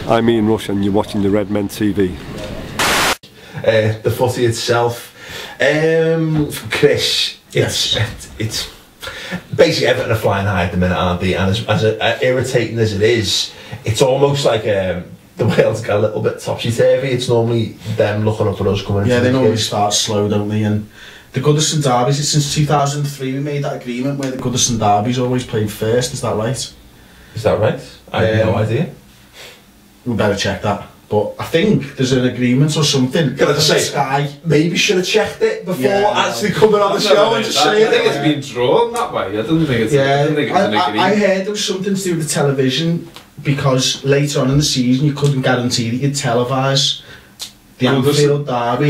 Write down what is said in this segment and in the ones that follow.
I'm Ian Rush and you're watching the Redmen TV. The footy itself, Chris, it's basically Everton are flying high at the minute, aren't they? And as irritating as it is, it's almost like the Wales get a little bit topsy-turvy. It's normally them looking up at us coming into they normally game. start slow, don't they? And the Goodison Derbies, since 2003 we made that agreement where the Goodison Derbies always played first, is that right? Is that right? I have no idea. We better check that. But I think there's an agreement or something. Can I just say, Sky maybe should have checked it before actually coming on the show and just saying it. I think it's been drawn that way. I don't think it's. Yeah, I don't think it's an agreement. I heard there was something to do with the television because later on in the season you couldn't guarantee that you'd televise the Anfield Derby.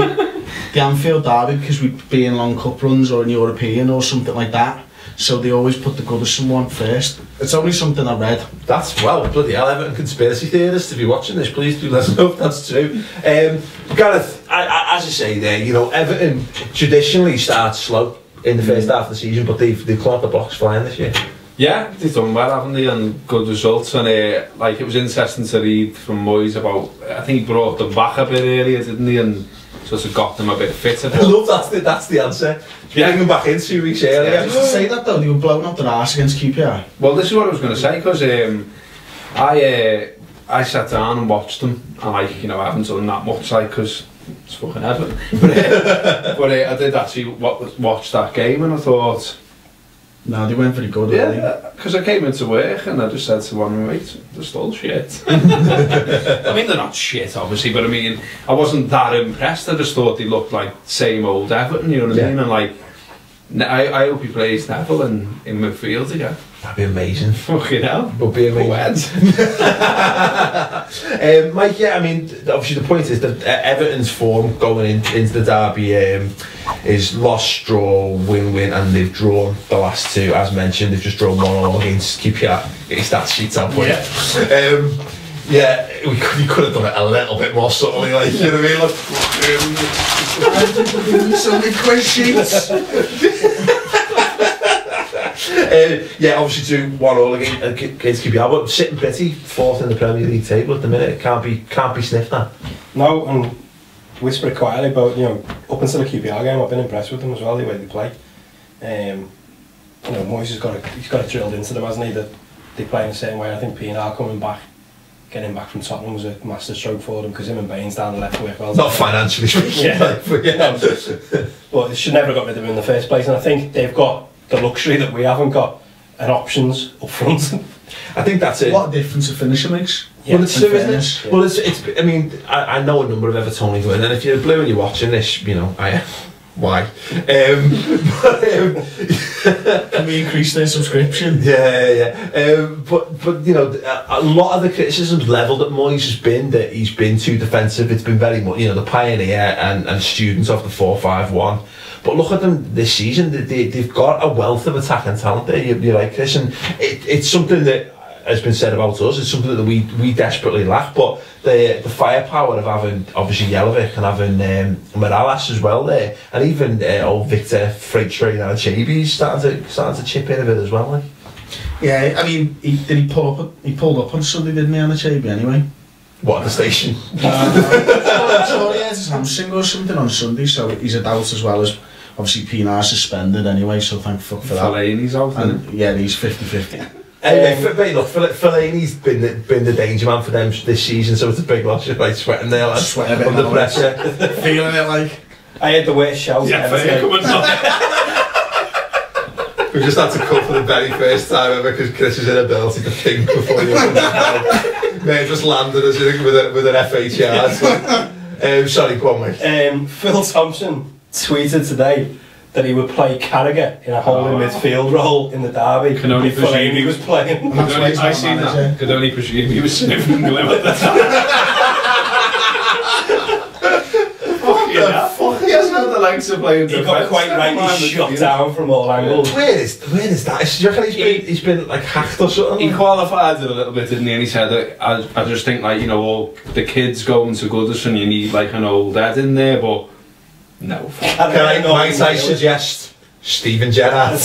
The Anfield Derby because we'd be in long cup runs or in European or something like that. So they always put the Goodison one first. It's only something I read. That's, well, bloody hell, Everton conspiracy theorists, if you're watching this, please do let us know if that's true. Gareth, as I say there, you know, Everton traditionally starts slow in the first half of the season, but they've caught the blocks flying this year. Yeah, they've done well, haven't they, and good results. And like, it was interesting to read from Moyes about, I think he brought them back a bit earlier, didn't he, and sort of got them a bit fitter. I love that's the answer. Yeah. Bring them back in 2 weeks earlier. Yeah, just to say that though, they were blowing up their arse against QPR. Well, this is what I was going to say, because I sat down and watched them, and like, you know, I haven't done that much, like, because it's fucking Everton. But I did actually watch that game, and I thought, no, they weren't very good. yeah, because I came into work and I just said to one of my mates, they're still shit. I mean, they're not shit, obviously, but I mean, I wasn't that impressed. I just thought they looked like same old Everton, you know what I mean? And like, I hope he plays Neville in midfield again. That'd be amazing. Fucking hell. Would be amazing. Mike, yeah, I mean, obviously the point is that Everton's form going into the derby is loss, draw, win, and they've drawn the last two, as mentioned. They've just drawn 1-1 against QPR. Get your stats sheets out for you. Yeah, we could have done it a little bit more subtly, like, you know what I mean? So many quiz sheets. Yeah, obviously 2-1 against QPR, but sitting pretty fourth in the Premier League table at the minute. Can't be sniffed at. No, and whisper it quietly about, you know, up until the QPR game, I've been impressed with them as well, the way they play. You know, Moyes has got it drilled into them, hasn't he, that they play in the same way. I think Pienaar coming back, getting back from Tottenham was a master stroke for them, because him and Baines down the left work well. Not financially speaking, yeah. But they should never have got rid of him in the first place, and I think they've got the luxury that we haven't got, and options up front. I think that's it. What a difference a finisher makes. Yeah, well, it's true, isn't it? Yeah. Well, it's. I mean, I know a number of Evertonians, and if you're blue and you're watching this, you know, why? Can we increase their subscription? Yeah. But you know, a lot of the criticisms levelled at Moyes has been that he's been too defensive. It's been very much, you know, the pioneer and student of the 4-5-1. But look at them this season. They've got a wealth of attacking talent there. You're right, Chris, and it's something that has been said about us. It's something that we desperately lack. But the firepower of having obviously Shelvey and having Morales as well there, and even old Victor Freight Train and Chaby's starting to chip in a bit as well. Like. Yeah, I mean, he pulled up on Sunday, didn't he, on the Chaby anyway? What, at the station? I saw he had his hamstring or something on Sunday, so he's a doubt as well as obviously Pienaar suspended anyway, so thank fuck for that. Fellaini's out, and yeah, he's 50-50. Look, Fellaini's been the danger man for them this season, so it's a big loss. You're like sweating there, like, sweating a bit under pressure. Feeling it like. I had the worst shout ever. We just had to cut for the very first time ever because Chris's inability to think before he opened his mouth. May have just landed us with an FHR. Sorry, go on, mate. Phil Thompson tweeted today that he would play Carra in a holding midfield role in the derby. Can only presume he was playing. I seen that. Could only presume he was sniffing the limit at the time. He hasn't got the legs to play in He got quite rightly shot down from all angles. Where is that? Do you reckon he's been like hacked or something? He qualified it a little bit, didn't he? And he said that I just think, like, you know, all the kids going to Goodison, you need like an old head in there, but no. Might I suggest Steven Gerrard?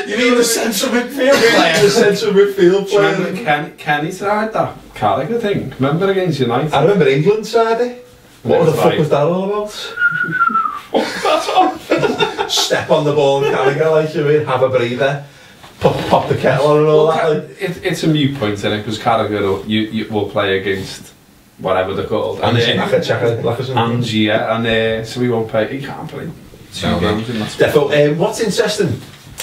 You mean the central midfield player? The central midfield player. Remember Kenny tried that Carra thing? Remember against United? I remember England tried it. What the fuck was that all about? Step on the ball and Carragher, like you mean, have a breather, pop the kettle on and all that. Like. It's a mute point, isn't it? Because Carragher you will play against whatever they're called. And so we won't play. He can't play 2 games in that. Defo, what's interesting,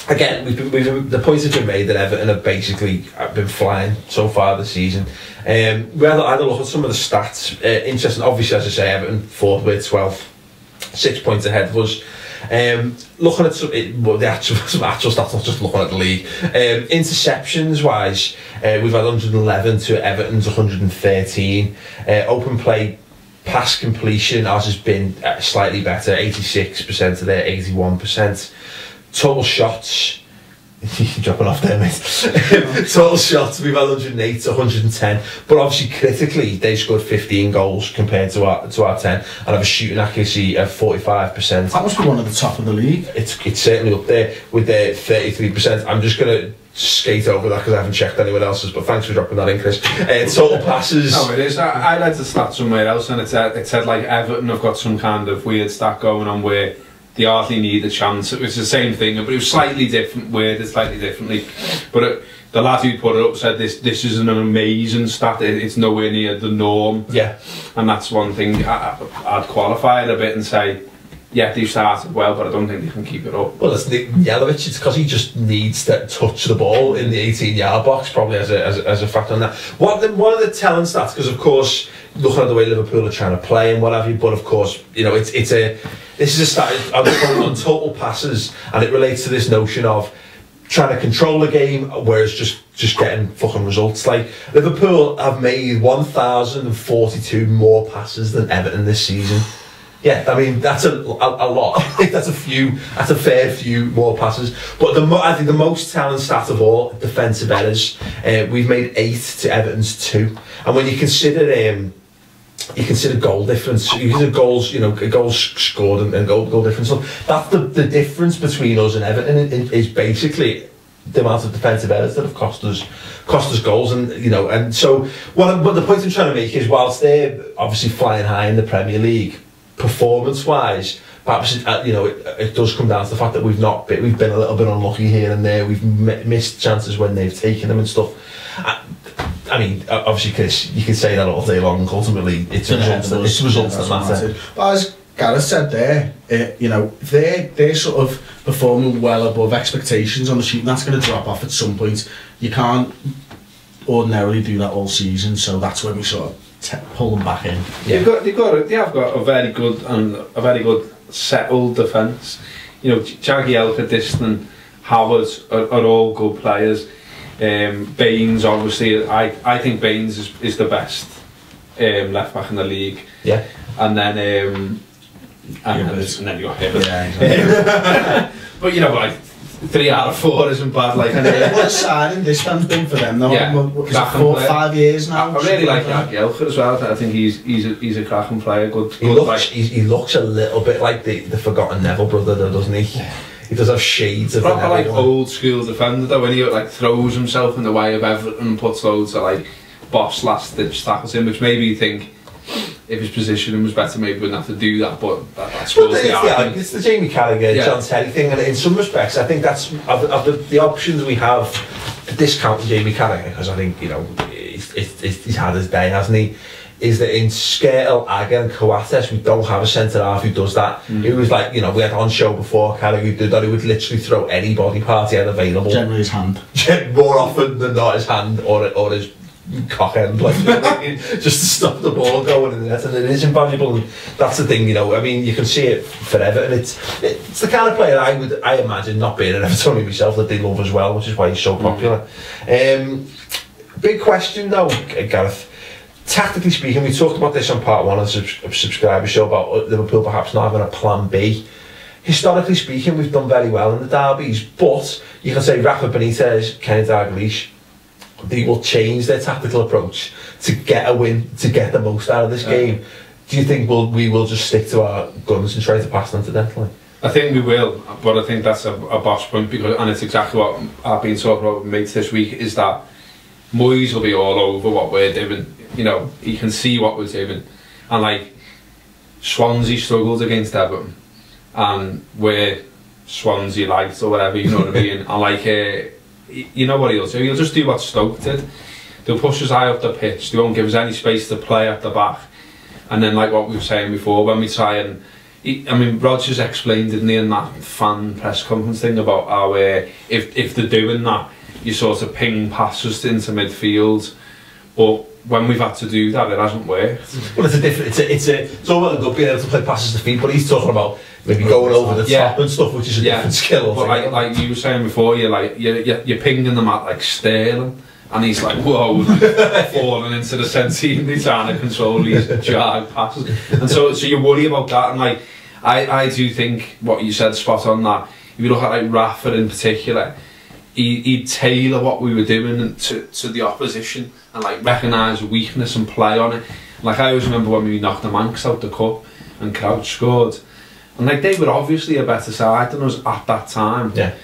again, the points have been made that Everton have basically been flying so far this season. We had a look at some of the stats. Interesting, obviously, as I say, Everton 4th with 12th, 6 points ahead of us. Looking at the actual stats, not just looking at the league. Interceptions wise, we've had 111 to Everton's 113. Open play pass completion, ours has been slightly better, 86% to their 81%. Total shots, you're dropping off there, mate. Total shots, we've had 108 to 110, but obviously critically they scored 15 goals compared to our 10 and have a shooting accuracy of 45%. That must be one of the top of the league. It's certainly up there with their 33%. I'm just going to skate over that because I haven't checked anyone else's, but thanks for dropping that in, Chris. Total passes. No, it is. I read the stat somewhere else and it said like Everton have got some kind of weird stat going on where they hardly need a chance. It was the same thing, but it was slightly different, worded slightly differently. But the lad who put it up said this is an amazing stat. It's nowhere near the norm. Yeah, and that's one thing I'd qualify it a bit and say, yeah, they've started well, but I don't think they can keep it up. Well, it's Yelovich. It's because he just needs to touch the ball in the 18-yard box, probably as a factor on that. One of the telling stats, because of course, looking at the way Liverpool are trying to play and what have you, but of course, you know, this is a stat on total passes, and it relates to this notion of trying to control the game, whereas just getting fucking results. Like Liverpool have made 1,042 more passes than Everton this season. Yeah, I mean that's a lot. I think that's a fair few more passes. But I think the most telling stat of all, defensive errors. We've made 8 to Everton's 2, and when you consider goal difference, you consider goals, you know, goals scored and goal difference. So that's the difference between us and Everton is basically the amount of defensive errors that have cost us goals, and you know, and so what the point I'm trying to make is, whilst they're obviously flying high in the Premier League, performance-wise, perhaps it does come down to the fact that we've been a little bit unlucky here and there. We've missed chances when they've taken them and stuff. I mean, obviously, Chris, you can say that all day long. Ultimately, it's results that matter. But as Gareth said there, you know, they're sort of performing well above expectations on the sheet, and that's going to drop off at some point. You can't ordinarily do that all season, so that's when we sort of pull them back in. Yeah. They have got a very good settled defence. You know, Jagielka, Diston, Howard are all good players. Baines, obviously, I think Baines is the best left back in the league. Yeah. And then and then you got Hibbert. Yeah, exactly. But you know, like 3 out of 4 isn't bad. Like, what a signing this one's been for them. Though, yeah, 4 or 5 years now. I really like Jagielka as well. I think he's a cracking player. He looks a little bit like the forgotten Neville brother, though, doesn't he? Yeah. He does have shades of proper like old school defender though, when he like throws himself in the way of Everton and puts loads of like boss last ditch tackles in, which maybe you think if his positioning was better maybe wouldn't have to do that, but that's it's the Jamie Carragher, John Terry thing, and in some respects I think that's of the options we have to discount Jamie Carragher, because I think, you know, he's had his day, hasn't he? Is that in Skertel, Agger and Coates, we don't have a centre-half who does that. It was like, you know, we had on show before, Carragher who did that, he would literally throw any body part he had available. Generally his hand. More often than not his hand or his cock end, like, just to stop the ball going in the net, and it is invaluable, and that's the thing, you know, I mean, you can see it forever, and it's the kind of player I imagine, not being an Evertonian myself, that they love as well, which is why he's so popular. Big question though, Gareth. Tactically speaking, we talked about this on part 1 of the subscriber show about Liverpool perhaps not having a plan B. Historically speaking, we've done very well in the derbies, but you can say Rafa Benitez, Kenny Dalglish, they will change their tactical approach to get a win, to get the most out of this game. Do you think we will just stick to our guns and try to pass them to death? I think we will, but I think that's a boss point, because, and it's exactly what I've been talking about with mates this week, is that Moyes will be all over what we're doing. You know, he can see what we're doing, and like Swansea struggled against Everton, and we're Swansea light or whatever, you know what I mean. And like, you know what he'll do? He'll just do what Stoke did. They'll push us high up the pitch. They won't give us any space to play at the back. And then, like what we were saying before, when we try and, I mean, Rodgers explained, didn't he, in that fan press conference thing about how if they're doing that, you sort of ping passes into midfield. But when we've had to do that, it hasn't worked. Well, it's a different. It's all well and good being able to play passes to feet, but he's talking about maybe going over the top and stuff, which is a different skill. But like you were saying before, you're pinging them at like Sterling. And he's like, whoa, falling into the centre, he's trying to control these jag passes. And so you worry about that. And like, I do think what you said spot on, that if you look at like Rafa in particular, he'd tailor what we were doing to the opposition and like recognise weakness and play on it. Like I always remember when we knocked the Manx out the cup and Crouch scored. And like they were obviously a better side than us at that time. Yeah.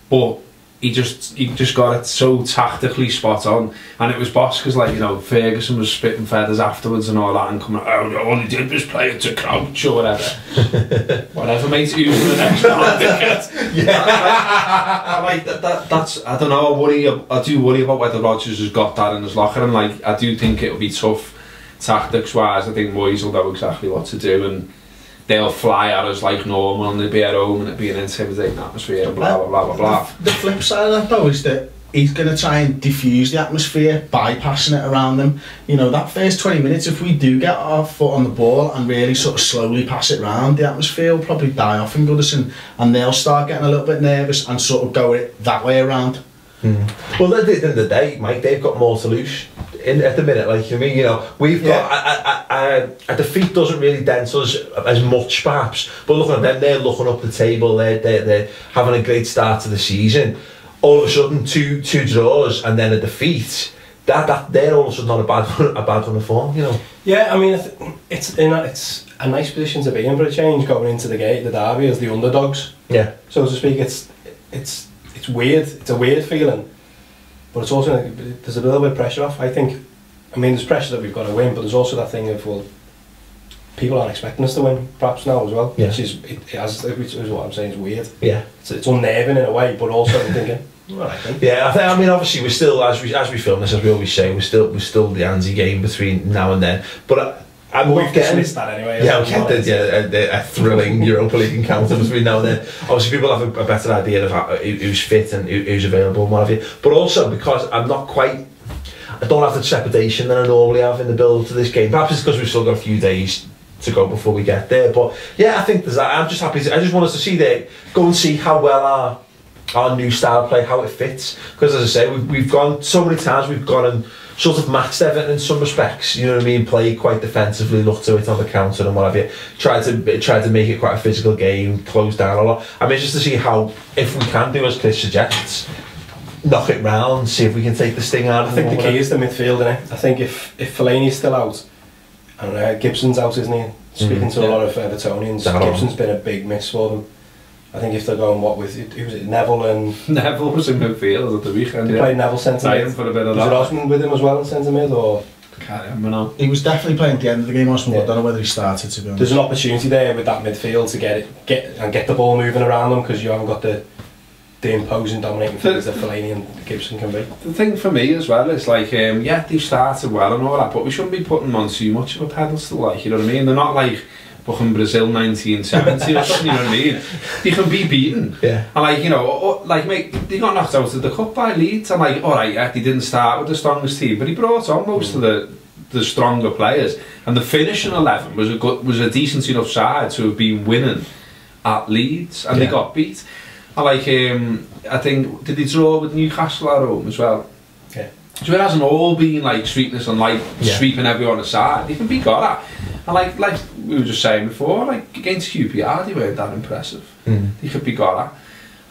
But he just got it so tactically spot on, and it was boss, because like, you know, Ferguson was spitting feathers afterwards and all that, and coming, oh, all he did was play it to Crouch or whatever. Whatever, mate, using the next round ticket. Yeah. Like that's, I don't know, I do worry about whether Rodgers has got that in his locker, and like I do think it'll be tough tactics wise. I think Moyes will know exactly what to do, and they'll fly at us like normal, and they'll be at home, and it'll be an intimidating atmosphere, blah blah blah blah blah. The flip side of that though is that he's going to try and diffuse the atmosphere by passing it around them. You know, that first 20 minutes, if we do get our foot on the ball and really sort of slowly pass it around, the atmosphere will probably die off in Goodison, and they'll start getting a little bit nervous and sort of go it that way around. Well, at the end of the day, Mike, they've got more to lose at the minute. Like, I mean, you know, we've got a defeat doesn't really dent us as much, perhaps. But looking at them, they're looking up the table. They're having a great start to the season. All of a sudden, two draws and then a defeat. They're all of a sudden on a bad run of form, you know. Yeah, I mean, it's a nice position to be in for a change, going into the derby as the underdogs. Yeah. So to speak, it's weird. It's a weird feeling, but it's also, there's a little bit of pressure off, I think. I mean, there's pressure that we've got to win, but there's also that thing of, well, people aren't expecting us to win, perhaps now as well. Yeah. Which is what I'm saying, is weird. Yeah. It's unnerving in a way, but also I'm thinking, well, I think. Yeah, I mean, obviously we're still, as we film this, as we always say, we're still the Anzi game between now and then. But we've dismissed that anyway. Yeah, a thrilling Europa League encounter between now and then. Obviously, people have a better idea of who's fit and who's available and what have you. But also because I don't have the trepidation that I normally have in the build to this game. Perhaps it's because we've still got a few days to go before we get there. But yeah, I think there's that. I'm just happy. I just want us to go and see how well our new style of play, how it fits. Because as I say, we've gone so many times. We've gone and sort of matched Everton in some respects, you know what I mean, played quite defensively, looked to it on the counter and what have you, tried to make it quite a physical game, close down a lot. I mean, just to see how, if we can do as Chris suggests, knock it round, see if we can take the sting out of I think the key is the midfield, innit? I think if Fellaini's still out, and Gibson's out, isn't he? Speaking to a lot of Evertonians, Gibson's been a big miss for them. I think if they're going, what with, who was it, Neville and... Neville was in midfield at the weekend, They played Neville centre mid. For a bit of was it Osman with him as well in centre mid, or...? Can't remember now. He was definitely playing at the end of the game, Osman, but I don't know whether he started, to be honest. There's an opportunity there with that midfield to get the ball moving around them, because you haven't got the imposing, dominating figures that Fellaini and Gibson can be. The thing for me as well is like, yeah, they've started well and all that, but we shouldn't be putting them on too much of a pedestal, like, you know what I mean? They're not like fucking Brazil 1970 or something, you know what I mean? They can be beaten. Yeah. And like, you know, like, mate, they got knocked out of the cup by Leeds. I'm like, alright, yeah, they didn't start with the strongest team, but he brought on most of the stronger players. And the finishing 11 was a decent enough side to have been winning at Leeds, and they got beat. And like, I think, did they draw with Newcastle at home as well? Yeah. So it hasn't all been like sweetness and like sweeping everyone aside. They can be got at. And like we were just saying before, like against QPR, they weren't that impressive. They could be got at.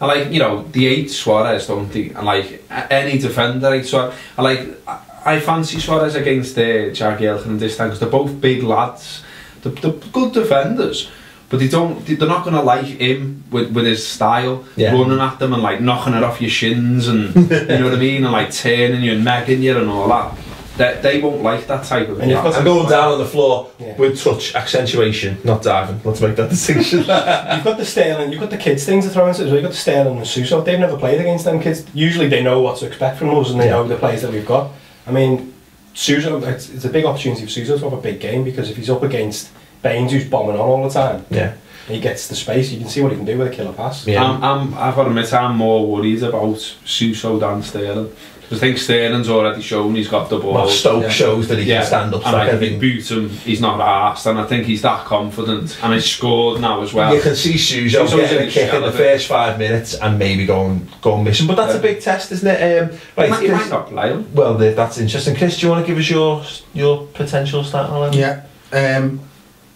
And like, you know, they hate Suarez, don't they? And like any defender hates Suarez. And like, I fancy Suarez against Jagielka and this time, because they're both big lads. They're good defenders, but but they're not going to like him with his style, running at them and like knocking it off your shins and you know what I mean, and like turning you and megging you and all that. They won't like that type of thing. And going down on the floor with touch, accentuation, not diving. Let's make that distinction. You've got the Sterling, you've got the kids things to throw into it as well. You've got the Sterling and Suso. They've never played against them kids. Usually they know what to expect from us and they know the players that we've got. I mean, Suso, it's a big opportunity for Suso to have a big game, because if he's up against Baines, who's bombing on all the time, he gets the space. You can see what he can do with a killer pass. I've got to admit, I'm more worried about Suso than Sterling. I think Sterling's already shown he's got the ball. Well, Stoke shows that he can stand up. And like, if you boot him, he's not arsed, and I think he's that confident. And he's scored now as well. You can see Suso getting a kick in the first 5 minutes and maybe going missing. But that's a big test, isn't it? Right, he might not play him. Well, that's interesting. Chris, do you want to give us your potential starting 11? Yeah.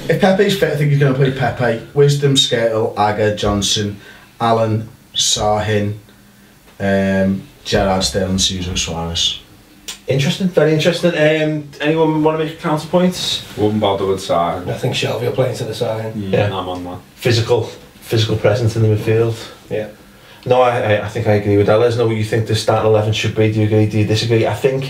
If Pepe's fit, I think he's going to play Pepe. Wisdom, Skirtle, Agger, Johnson, Allen, Sahin, Gerrard, Sterling, Suso, Suarez. Interesting, very interesting. Anyone want to make counterpoints? Wouldn't bother with Sahin. I think Shelvey will play into the Sahin. I'm on that. Physical presence in the midfield. Yeah. No, I think I agree with that. Let us know what you think the starting 11 should be. Do you agree? Do you disagree? I think.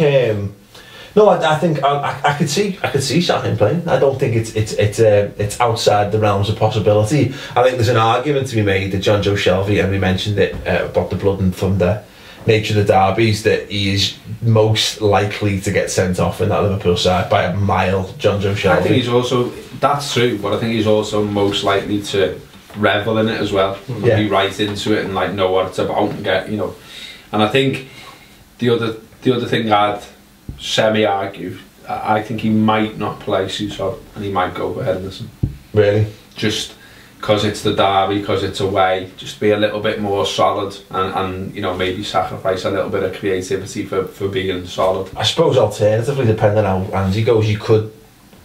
No, I think I could see Sahin playing. I don't think it's outside the realms of possibility. I think there's an argument to be made that John Joe Shelvey, and we mentioned it about the blood and thunder nature of the derbies, that he is most likely to get sent off in that Liverpool side by a mile. John Joe Shelvey. I think he's also, that's true, but I think he's also most likely to revel in it as well, and be right into it and like know what it's about and get, you know. And I think the other thing I'd semi-argue, I think he might not play Suso and he might go for Henderson. Really? Just because it's the derby, because it's away, just be a little bit more solid and you know, maybe sacrifice a little bit of creativity for being solid. I suppose alternatively, depending on how Andy goes, you could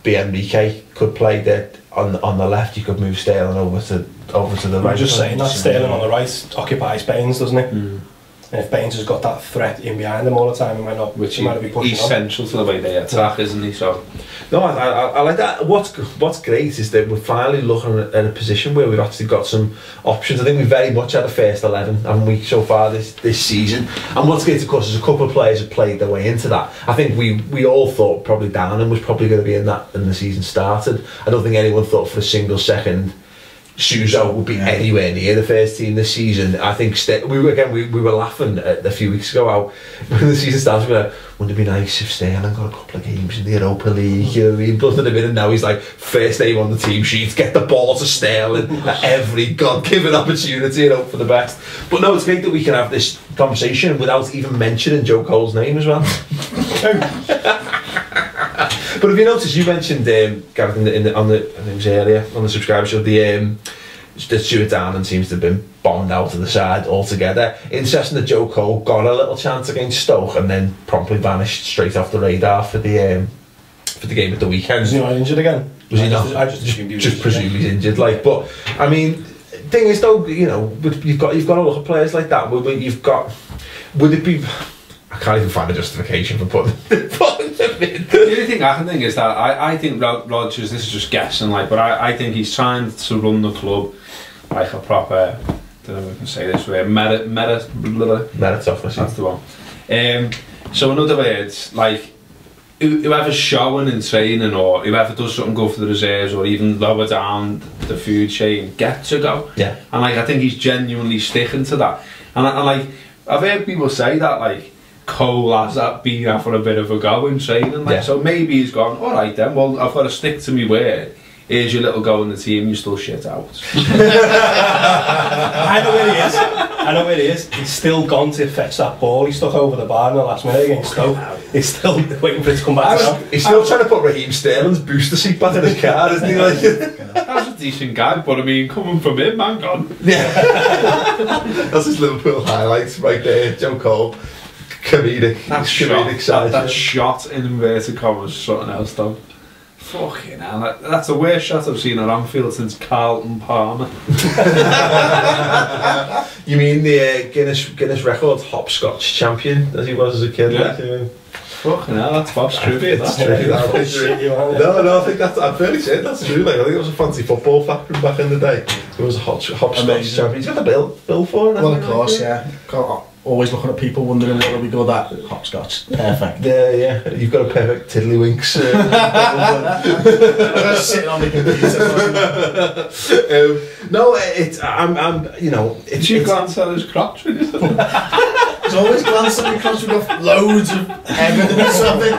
be MBK, could play there on the left, you could move Sterling over to the right. I'm just saying that Sterling on the right occupies Baines, doesn't it? And if Baines has got that threat in behind him all the time, he might not. Which he might be pushing he's on. central to the way they attack, isn't he? So no, I like that. What's great is that we're finally looking at a position where we've actually got some options. I think we very much had a first 11, haven't we, so far this season? And what's great, of course, is a couple of players have played their way into that. I think we all thought probably Downham was probably going to be in that when the season started. I don't think anyone thought for a single second Suso would be anywhere near the first team this season. I think we were laughing a few weeks ago how when the season started, we were like, wouldn't it be nice if Sterling got a couple of games in the Europa League, you know what I mean? But in a minute now he's like first name on the team sheet, get the ball to Sterling at every God-given opportunity and hope for the best. But no, it's great that we can have this conversation without even mentioning Joe Cole's name as well. But if you notice, you mentioned Gareth I think it was earlier on the subscriber show, the Stuart Downham seems to have been bombed out of the side altogether. Interesting that Joe Cole got a little chance against Stoke and then promptly vanished straight off the radar for the game at the weekend. Was he not injured again? Was he not? I just assumed he was presumed he's injured. Like, but I mean, thing is though, you know, you've got to look at players like that. Would it be? I can't even find a justification for putting them in. The only thing I can think is that I think Rodgers, this is just guessing, like, but I think he's trying to run the club like a proper, I don't know if I can say this way, meritocracy. That's the one. So in other words, like, whoever's showing in training or whoever does something go for the reserves or even lower down the food chain get to go. Yeah. And like, I think he's genuinely sticking to that. And like, I've heard people say that, like, Cole has been out for a bit of a go in training, like, so maybe he's gone, alright then, well, I've got to stick to me word. Here's your little go in the team, you still shit out. I know where he is. He's still gone to fetch that ball. He stuck over the bar in the last minute against Stoke. He's still waiting for it to come back. He's still trying to put Raheem Sterling's booster seat back in his car, isn't he? Like, that's a decent guy, but I mean, coming from him, man, gone. Yeah. That's his Liverpool highlights right there. Joe Cole. Comedic. That shot in inverted commas, something else though. Fucking hell, that's the worst shot I've seen at Anfield since Carlton Palmer. You mean the Guinness record hopscotch champion as he was as a kid? Yeah. Like, Fucking hell, that's Bob's trivia. That's true. No, I think that's, I'm fairly certain that's true. Like, I think it was a fancy football fact from back in the day. It was a hopscotch champion. You got the bill for it? Well, of course, yeah. Always looking at people wondering what are we good at. Hopscotch. Perfect. Yeah. You've got a perfect tiddlywinks. Sitting on the computer. No, I'm, you know... Did you glance at his crotch? He's always glancing at me crotch with loads of evidence or something.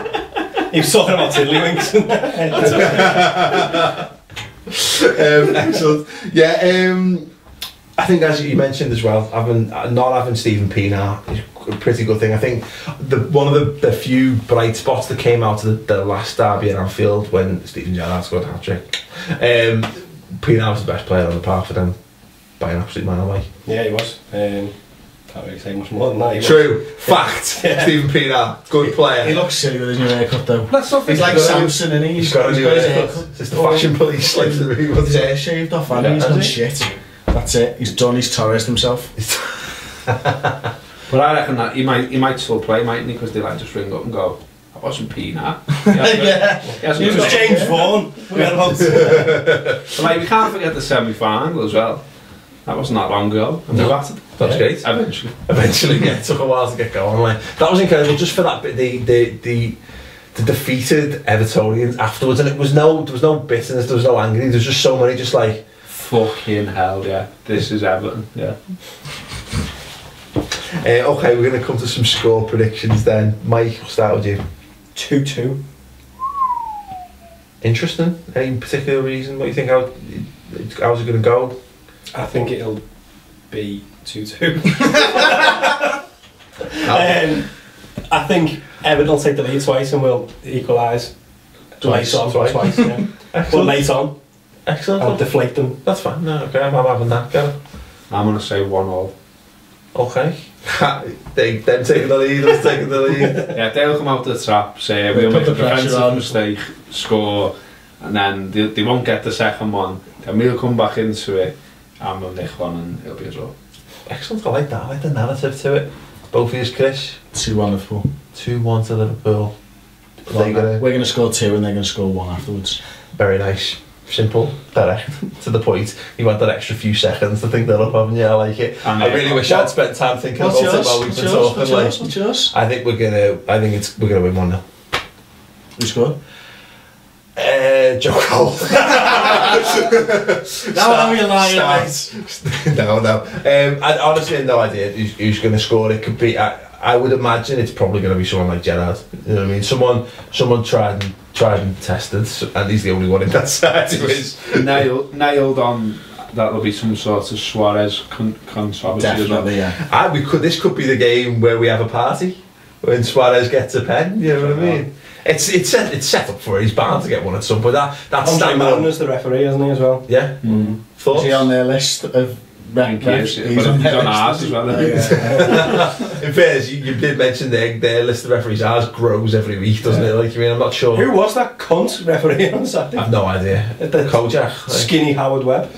He was talking about tiddlywinks. Excellent. Yeah, I think as you mentioned as well, not having Stephen Pienaar is a pretty good thing. I think one of the few bright spots that came out of the last derby in Anfield when Stephen Gerrard scored a hat-trick. Pienaar was the best player on the park for them by an absolute mile away. Yeah, he was. Can't really say much more than that. True. Fact. Yeah. Stephen Pienaar, good player. He looks silly with his new haircut though. He's like Samson, and he's got a new haircut. It's the fashion police. Like his hair shaved off, and he's done shit. That's it. He's done. He's Torres himself. But I reckon that he might still play, mightn't he? Because they like just ring up and go, "I wasn't Pienaar." He was James Vaughan. But like, we can't forget the semi-final as well. That wasn't that long ago. And we battered. That's great. Eventually, yeah. It took a while to get going. Like, that was incredible. Just for that bit, the defeated Evertonians afterwards, and there was no bitterness. There was no anger. There was just so many, just like. Fucking hell, yeah. This is Everton, yeah. Okay, we're going to come to some score predictions then. Mike, we'll start with you. 2-2. Interesting. Any particular reason? What do you think? How's it going to go? I think it'll be 2-2. I think Everton will take the lead twice and we'll equalise. Twice, yeah. But late on. Excellent. I'll deflate them. That's fine. No, okay, I'm having that. Go. I'm going to say 1-1. Okay. Them taking the lead, us taking the lead. Yeah, they'll come out the trap, say we'll make a defensive mistake, score, and then they won't get the second one. Then we'll come back into it, and we'll nick one, and it'll be a draw. Excellent. I like that. I like the narrative to it. Both of you, Chris. 2-1 Liverpool. 2-1 to Liverpool. We're going to score 2 and they're going to score 1 afterwards. Very nice. Simple, direct, to the point. You want that extra few seconds to think that up, haven't you? I like it. I really wish I'd spent time thinking about it while we've been talking. What's yours? I think we're gonna win 1-0. Who scored? Joe Cole. Now you're lying, mate. No. I honestly have no idea who's going to score. It could be. I would imagine it's probably going to be someone like Gerrard. You know what I mean? Someone tried and tested, and he's the only one in that side who is nailed on. That'll be some sort of Suarez controversy. Definitely, yeah. This could be the game where we have a party when Suarez gets a pen. You know what I mean? It's set up for it. He's bound to get one at some point. That's Andre as the referee, isn't he, as well? Yeah. Thoughts? Is he on their list of he's on ours as well. In fairness, you did mention their list of referees. Ours grows every week, doesn't it? Like, I mean, I'm not sure. Who was that cunt referee on Saturday? I've no idea. Kojak. Skinny Howard Webb.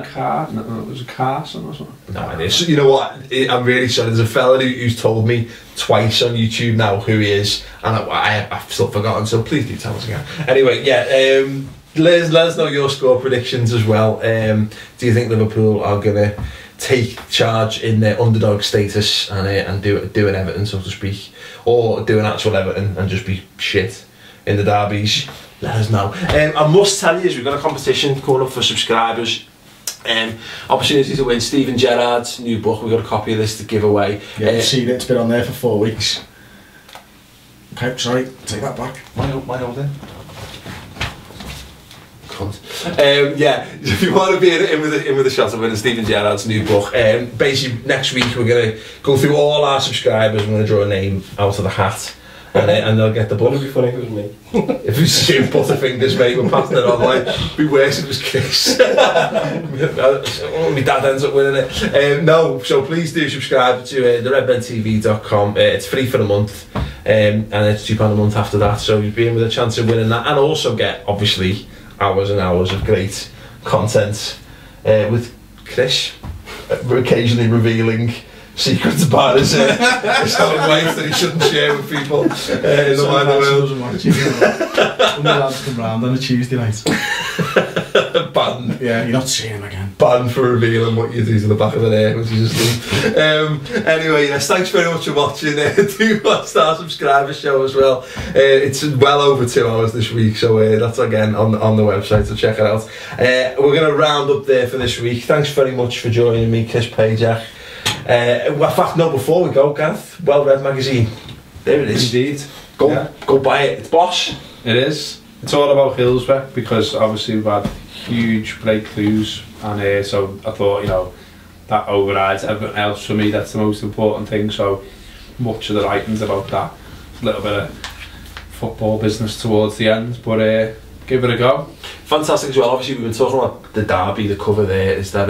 Carra? No, it was a Carson or something. No idea. So, you know what? I'm really sorry. There's a fella who's told me twice on YouTube now who he is, and I've still forgotten. So please do tell us again. Anyway, yeah. Let us know your score predictions as well. Do you think Liverpool are going to take charge in their underdog status and do an Everton, so to speak, or do an actual Everton and just be shit in the derbies? Let us know. I must tell you, we've got a competition coming up for subscribers. Opportunity to win Stephen Gerrard's new book. We've got a copy of this to give away. Yeah, you've seen it. It's been on there for 4 weeks. Okay, sorry, take that back. My holding. Yeah, if you want to be in with a shot of winning Stephen Gerrard's new book, basically next week we're going to go through all our subscribers. We're going to draw a name out of the hat, and they'll get the book. Wouldn't it be funny if it was me? If it was you, Butterfingers, mate, we're passing it on. Like, it'd be worse if it was Chris. My dad ends up winning it. No, so please do subscribe to the redmentv.com. It's free for a month, and it's £2 a month after that. So you'll be in with a chance of winning that, and also get obviously hours and hours of great content with Chris occasionally revealing secrets about his own life that he shouldn't share with people in the wider world. When the lads come round on a Tuesday night. Banned. Yeah, you're not seeing him again. Banned for revealing what you do to the back of an air, which is just anyway, yes, thanks very much for watching. Do star subscribe the show as well. It's well over 2 hours this week, so that's again on the website, so check it out. We're going to round up there for this week. Thanks very much for joining me, Kiss Pajak. In fact, no, before we go, Gareth, Well Read magazine. There it is. Indeed. Go buy it. It's boss. It is. It's all about Hillsborough, because obviously we've had huge breakthroughs, and so I thought, you know, that overrides everything else for me. That's the most important thing. So much of the writing's about that. A little bit of football business towards the end, but give it a go. Fantastic as well. Obviously, we've been talking about the Derby. The cover there is that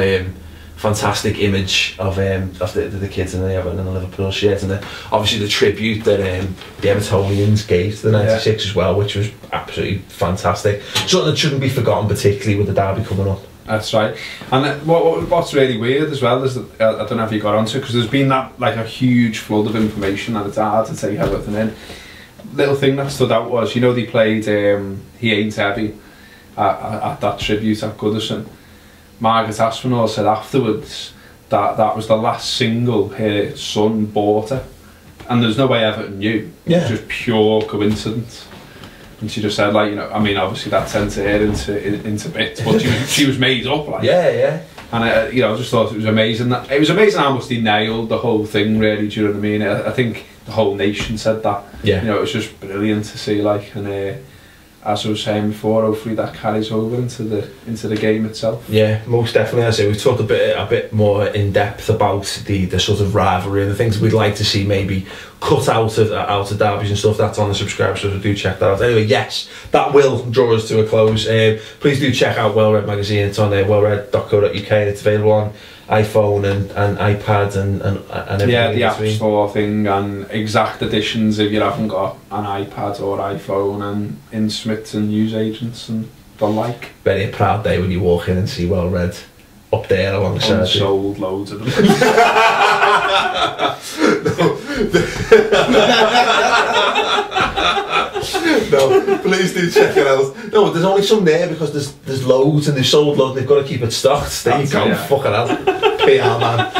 fantastic image of the kids in the Everton and the Liverpool shirts, and obviously the tribute that the Evertonians gave to the 96 as well, which was absolutely fantastic. Something that shouldn't be forgotten, particularly with the Derby coming up. That's right. And what's really weird as well is that I don't know if you got onto it, because there's been that like a huge flood of information and it's hard to take everything in. Little thing that stood out was, you know, they played He Ain't Heavy at that tribute at Goodison. Margaret Aspinall said afterwards that that was the last single her son bought her, and there's no way Everton knew. Yeah. It was just pure coincidence. And she just said, like, you know, I mean, obviously that sent her into bits, but she was made up, like. Yeah. And you know, I just thought it was amazing. It was amazing how much they nailed the whole thing, really. Do you know what I mean? I think the whole nation said that. Yeah. You know, it was just brilliant to see, like, and as I was saying before, hopefully that carries over into the game itself. Yeah, most definitely. As I say, we've talked a bit more in depth about the sort of rivalry and the things we'd like to see maybe cut out of derbies and stuff. That's on the subscribe, so do check that out. Anyway, yes, that will draw us to a close. Please do check out Well Read magazine. It's on there, wellread.co.uk, and it's available on iPhone and iPad and everything. Yeah, the App Store thing, and exact editions if you haven't got an iPad or iPhone, and in Smiths and newsagents and the like. Very a proud day when you walk in and see Well Read up there alongside. Unsold loads of them. No, please do check it out. No, there's only some there because there's loads and they've sold loads and they've got to keep it stocked. There you go, fuck it out. PR man.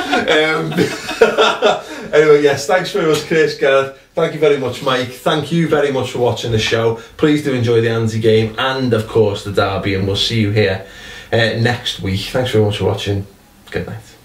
Anyway, yes, thanks very much, Chris, Gareth. Thank you very much, Mike. Thank you very much for watching the show. Please do enjoy the Anzi game and, of course, the Derby, and we'll see you here next week. Thanks very much for watching. Good night.